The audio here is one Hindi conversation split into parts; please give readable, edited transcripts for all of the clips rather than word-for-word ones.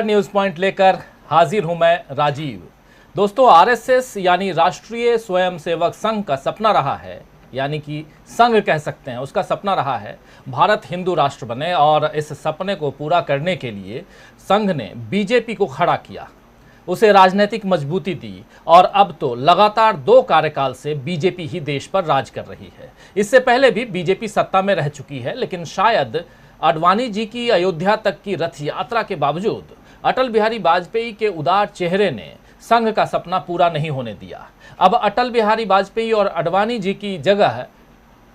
न्यूज पॉइंट लेकर हाजिर हूं मैं राजीव। दोस्तों, आरएसएस यानी राष्ट्रीय स्वयंसेवक संघ का सपना रहा है, यानी कि संघ कह सकते हैं, उसका सपना रहा है भारत हिंदू राष्ट्र बने। और इस सपने को पूरा करने के लिए संघ ने बीजेपी को खड़ा किया, उसे राजनीतिक मजबूती दी और अब तो लगातार 2 कार्यकाल से बीजेपी ही देश पर राज कर रही है। इससे पहले भी बीजेपी सत्ता में रह चुकी है, लेकिन शायद आडवाणी जी की अयोध्या तक की रथ यात्रा के बावजूद अटल बिहारी वाजपेयी के उदार चेहरे ने संघ का सपना पूरा नहीं होने दिया। अब अटल बिहारी वाजपेयी और आडवाणी जी की जगह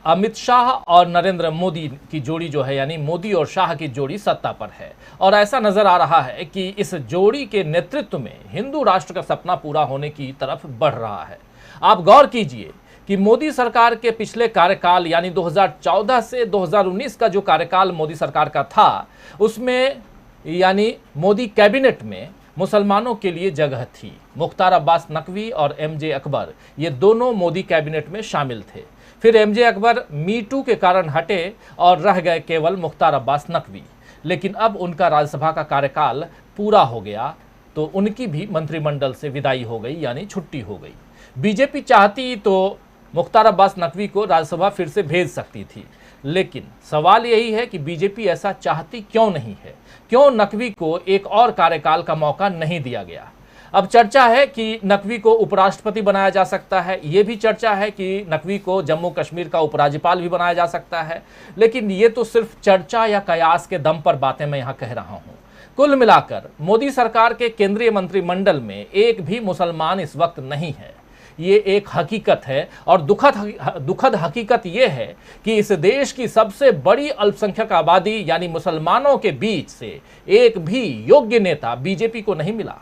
अमित शाह और नरेंद्र मोदी की जोड़ी जो है, यानी मोदी और शाह की जोड़ी सत्ता पर है। और ऐसा नजर आ रहा है कि इस जोड़ी के नेतृत्व में हिंदू राष्ट्र का सपना पूरा होने की तरफ बढ़ रहा है। आप गौर कीजिए कि मोदी सरकार के पिछले कार्यकाल यानी 2014 से 2019 का जो कार्यकाल मोदी सरकार का था, उसमें यानी मोदी कैबिनेट में मुसलमानों के लिए जगह थी। मुख्तार अब्बास नकवी और एमजे अकबर, ये दोनों मोदी कैबिनेट में शामिल थे। फिर एमजे अकबर मीटू के कारण हटे और रह गए केवल मुख्तार अब्बास नकवी। लेकिन अब उनका राज्यसभा का कार्यकाल पूरा हो गया तो उनकी भी मंत्रिमंडल से विदाई हो गई, यानी छुट्टी हो गई। बीजेपी चाहती तो मुख्तार अब्बास नकवी को राज्यसभा फिर से भेज सकती थी, लेकिन सवाल यही है कि बीजेपी ऐसा चाहती क्यों नहीं है, क्यों नकवी को एक और कार्यकाल का मौका नहीं दिया गया। अब चर्चा है कि नकवी को उपराष्ट्रपति बनाया जा सकता है, ये भी चर्चा है कि नकवी को जम्मू कश्मीर का उपराज्यपाल भी बनाया जा सकता है, लेकिन ये तो सिर्फ चर्चा या कयास के दम पर बातें मैं यहाँ कह रहा हूँ। कुल मिलाकर मोदी सरकार के केंद्रीय मंत्रिमंडल में एक भी मुसलमान इस वक्त नहीं है। ये एक हकीकत है और दुखद हकीकत ये है कि इस देश की सबसे बड़ी अल्पसंख्यक आबादी यानी मुसलमानों के बीच से एक भी योग्य नेता बीजेपी को नहीं मिला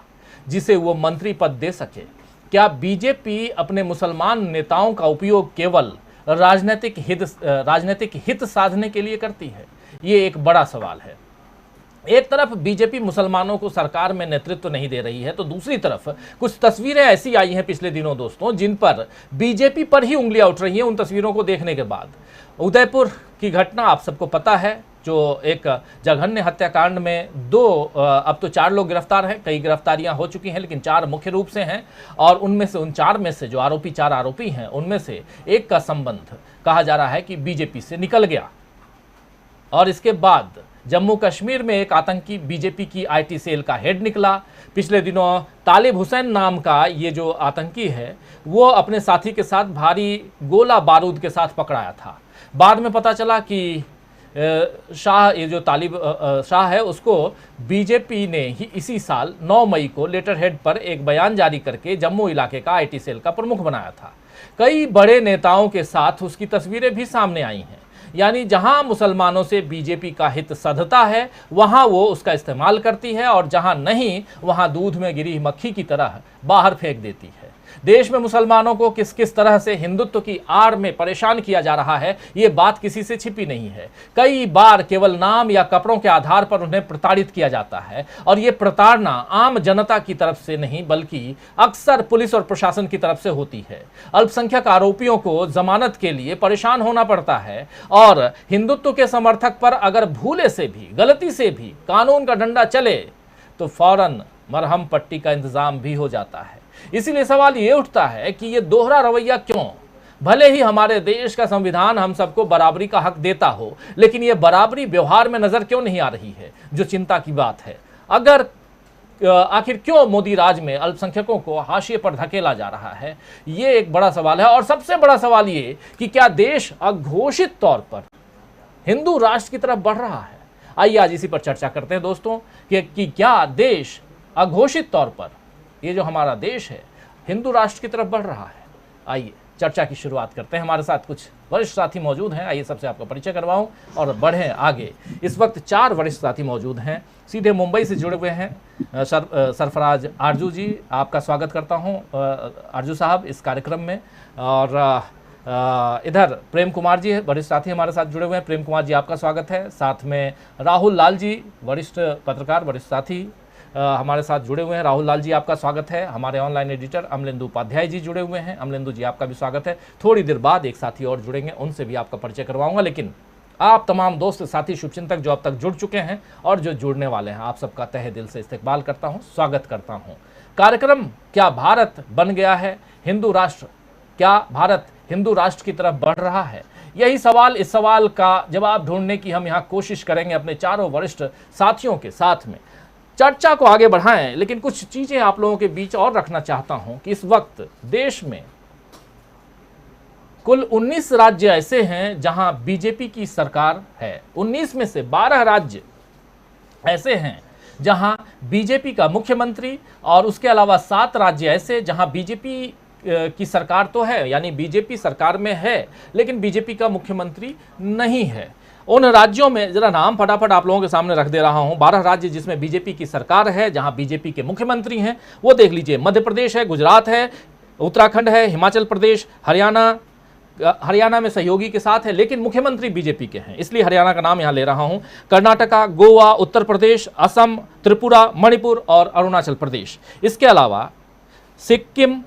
जिसे वो मंत्री पद दे सके। क्या बीजेपी अपने मुसलमान नेताओं का उपयोग केवल राजनीतिक हित साधने के लिए करती है? ये एक बड़ा सवाल है। एक तरफ बीजेपी मुसलमानों को सरकार में नेतृत्व नहीं दे रही है, तो दूसरी तरफ कुछ तस्वीरें ऐसी आई हैं पिछले दिनों दोस्तों, जिन पर बीजेपी पर ही उंगलियां उठ रही हैं। उन तस्वीरों को देखने के बाद उदयपुर की घटना आप सबको पता है, जो एक जघन्य हत्याकांड में अब तो 4 लोग गिरफ्तार हैं, कई गिरफ्तारियां हो चुकी हैं, लेकिन 4 मुख्य रूप से हैं। और उन 4 में से जो 4 आरोपी हैं, उनमें से एक का संबंध कहा जा रहा है कि बीजेपी से निकल गया। और इसके बाद जम्मू कश्मीर में एक आतंकी बीजेपी की आईटी सेल का हेड निकला। पिछले दिनों तालिब हुसैन नाम का ये जो आतंकी है, वो अपने साथी के साथ भारी गोला बारूद के साथ पकड़ाया था। बाद में पता चला कि ये जो तालिब शाह है, उसको बीजेपी ने ही इसी साल 9 मई को लेटर हेड पर एक बयान जारी करके जम्मू इलाके का आईटी सेल का प्रमुख बनाया था। कई बड़े नेताओं के साथ उसकी तस्वीरें भी सामने आई हैं। यानी जहां मुसलमानों से बीजेपी का हित सधता है, वहां वो उसका इस्तेमाल करती है, और जहां नहीं, वहां दूध में गिरी मक्खी की तरह बाहर फेंक देती है। देश में मुसलमानों को किस किस तरह से हिंदुत्व की आड़ में परेशान किया जा रहा है, ये बात किसी से छिपी नहीं है। कई बार केवल नाम या कपड़ों के आधार पर उन्हें प्रताड़ित किया जाता है, और ये प्रताड़ना आम जनता की तरफ से नहीं बल्कि अक्सर पुलिस और प्रशासन की तरफ से होती है। अल्पसंख्यक आरोपियों को जमानत के लिए परेशान होना पड़ता है, और हिंदुत्व के समर्थक पर अगर भूले से भी, गलती से भी कानून का डंडा चले तो फौरन मरहम पट्टी का इंतजाम भी हो जाता है। इसीलिए सवाल ये उठता है कि ये दोहरा रवैया क्यों? भले ही हमारे देश का संविधान हम सबको बराबरी का हक देता हो, लेकिन ये बराबरी व्यवहार में नजर क्यों नहीं आ रही है, जो चिंता की बात है। आखिर क्यों मोदी राज में अल्पसंख्यकों को हाशिए पर धकेला जा रहा है, ये एक बड़ा सवाल है। और सबसे बड़ा सवाल ये कि क्या देश अघोषित तौर पर हिंदू राष्ट्र की तरफ बढ़ रहा है? आइए आज इसी पर चर्चा करते हैं दोस्तों कि क्या देश अघोषित तौर पर, ये जो हमारा देश है, हिंदू राष्ट्र की तरफ बढ़ रहा है। आइए चर्चा की शुरुआत करते हैं। हमारे साथ कुछ वरिष्ठ साथी मौजूद हैं, आइए सबसे आपका परिचय करवाऊं और बढ़ें आगे। इस वक्त 4 वरिष्ठ साथी मौजूद हैं, सीधे मुंबई से जुड़े हुए हैं। सरफराज आरजू जी, आपका स्वागत करता हूं आरजू साहब इस कार्यक्रम में। और इधर प्रेम कुमार जी वरिष्ठ साथी हमारे साथ जुड़े हुए हैं। प्रेम कुमार जी, आपका स्वागत है। साथ में राहुल लाल जी, वरिष्ठ पत्रकार, वरिष्ठ साथी हमारे साथ जुड़े हुए हैं। राहुल लाल जी, आपका स्वागत है। हमारे ऑनलाइन एडिटर अमलेंदु उपाध्याय जी जुड़े हुए हैं। अमलेंदु जी, आपका भी स्वागत है। थोड़ी देर बाद एक साथी और जुड़ेंगे, उनसे भी आपका परिचय करवाऊंगा, लेकिन आप तमाम दोस्त साथी शुभचिंतक जो अब तक जुड़ चुके हैं और जो जुड़ने वाले हैं, आप सबका तहे दिल से इस्तकबाल करता हूं, स्वागत करता हूं। कार्यक्रम क्या भारत बन गया है हिंदू राष्ट्र? क्या भारत हिंदू राष्ट्र की तरफ बढ़ रहा है? यही सवाल, इस सवाल का जवाब ढूंढने की हम यहाँ कोशिश करेंगे अपने चारों वरिष्ठ साथियों के साथ में। चर्चा को आगे बढ़ाएं, लेकिन कुछ चीजें आप लोगों के बीच और रखना चाहता हूं कि इस वक्त देश में कुल 19 राज्य ऐसे हैं जहां बीजेपी की सरकार है। 19 में से 12 राज्य ऐसे हैं जहां बीजेपी का मुख्यमंत्री, और उसके अलावा 7 राज्य ऐसे जहां बीजेपी की सरकार तो है, यानी बीजेपी सरकार में है, लेकिन बीजेपी का मुख्यमंत्री नहीं है। उन राज्यों में जरा नाम फटाफट आप लोगों के सामने रख दे रहा हूं। 12 राज्य जिसमें बीजेपी की सरकार है, जहां बीजेपी के मुख्यमंत्री हैं, वो देख लीजिए। मध्य प्रदेश है, गुजरात है, उत्तराखंड है, हिमाचल प्रदेश, हरियाणा में सहयोगी के साथ है, लेकिन मुख्यमंत्री बीजेपी के हैं, इसलिए हरियाणा का नाम यहां ले रहा हूं। कर्नाटका, गोवा, उत्तर प्रदेश, असम, त्रिपुरा, मणिपुर और अरुणाचल प्रदेश। इसके अलावा सिक्किम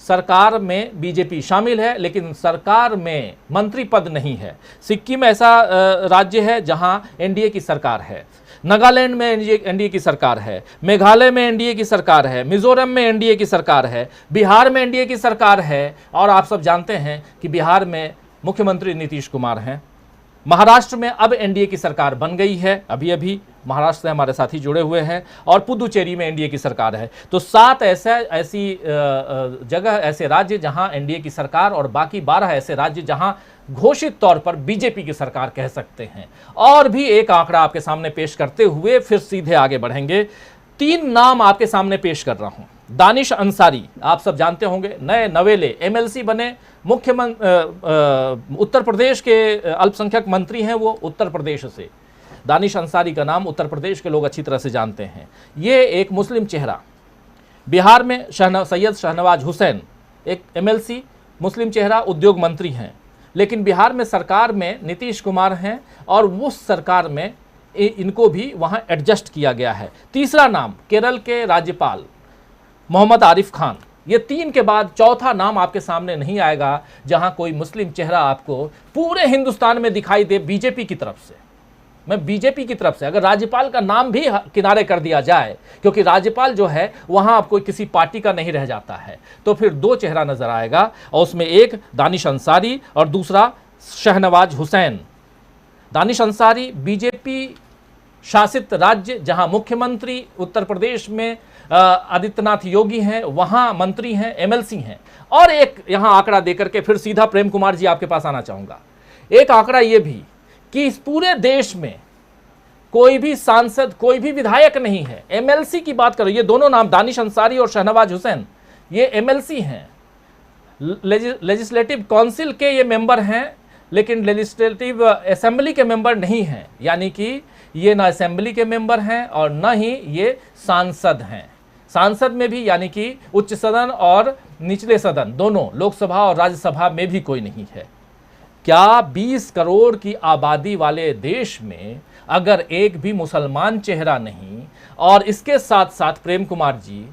सरकार में बीजेपी शामिल है, लेकिन सरकार में मंत्री पद नहीं है। सिक्किम ऐसा राज्य है जहां एनडीए की सरकार है। नागालैंड में एनडीए की सरकार है, मेघालय में एनडीए की सरकार है, मिजोरम में एनडीए की सरकार है, बिहार में एनडीए की सरकार है, और आप सब जानते हैं कि बिहार में मुख्यमंत्री नीतीश कुमार हैं। महाराष्ट्र में अब एनडीए की सरकार बन गई है, अभी महाराष्ट्र से हमारे साथी जुड़े हुए हैं, और पुदुचेरी में एनडीए की सरकार है। तो 7 ऐसी जगह, ऐसे राज्य जहां एनडीए की सरकार, और बाकी 12 ऐसे राज्य जहां घोषित तौर पर बीजेपी की सरकार कह सकते हैं। और भी एक आंकड़ा आपके सामने पेश करते हुए फिर सीधे आगे बढ़ेंगे। 3 नाम आपके सामने पेश कर रहा हूं। दानिश अंसारी, आप सब जानते होंगे, नए नवेले एमएलसी बने, उत्तर प्रदेश के अल्पसंख्यक मंत्री हैं वो, उत्तर प्रदेश से। दानिश अंसारी का नाम उत्तर प्रदेश के लोग अच्छी तरह से जानते हैं। ये एक मुस्लिम चेहरा। बिहार में सैयद शाहनवाज हुसैन, एक एमएलसी, मुस्लिम चेहरा, उद्योग मंत्री हैं, लेकिन बिहार में सरकार में नीतीश कुमार हैं, और उस सरकार में इनको भी वहां एडजस्ट किया गया है। तीसरा नाम केरल के राज्यपाल मोहम्मद आरिफ खान। ये 3 के बाद चौथा नाम आपके सामने नहीं आएगा जहां कोई मुस्लिम चेहरा आपको पूरे हिंदुस्तान में दिखाई दे बीजेपी की तरफ से। मैं बीजेपी की तरफ से, अगर राज्यपाल का नाम भी किनारे कर दिया जाए, क्योंकि राज्यपाल जो है वहां आपको किसी पार्टी का नहीं रह जाता है, तो फिर 2 चेहरा नजर आएगा, और उसमें एक दानिश अंसारी और दूसरा शाहनवाज हुसैन। दानिश अंसारी बीजेपी शासित राज्य जहां मुख्यमंत्री उत्तर प्रदेश में आदित्यनाथ योगी हैं, वहां मंत्री हैं, एमएलसी हैं। और एक यहां आंकड़ा देकर के फिर सीधा प्रेम कुमार जी आपके पास आना चाहूंगा। एक आंकड़ा यह भी कि इस पूरे देश में कोई भी सांसद, कोई भी विधायक नहीं है। एमएलसी की बात करो, ये दोनों नाम दानिश अंसारी और शाहनवाज हुसैन, ये एमएलसी हैं, लेजिस्लेटिव काउंसिल के ये मेंबर हैं, लेकिन लेजिस्लेटिव असेंबली के मेंबर नहीं हैं। यानी कि ये ना असेंबली के मेंबर हैं और न ही ये सांसद हैं। सांसद में भी, यानी कि उच्च सदन और निचले सदन दोनों, लोकसभा और राज्यसभा में भी कोई नहीं है। क्या 20 करोड़ की आबादी वाले देश में अगर एक भी मुसलमान चेहरा नहीं, और इसके साथ साथ प्रेम कुमार जी,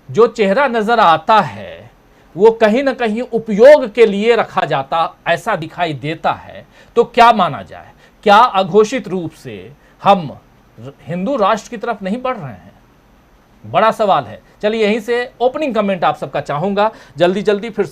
जो चेहरा नजर आता है वो कहीं ना कहीं उपयोग के लिए रखा जाता ऐसा दिखाई देता है, तो क्या माना जाए? क्या अघोषित रूप से हम हिंदू राष्ट्र की तरफ नहीं बढ़ रहे हैं? बड़ा सवाल है। चलिए यहीं से ओपनिंग कमेंट आप सबका चाहूंगा, जल्दी फिर से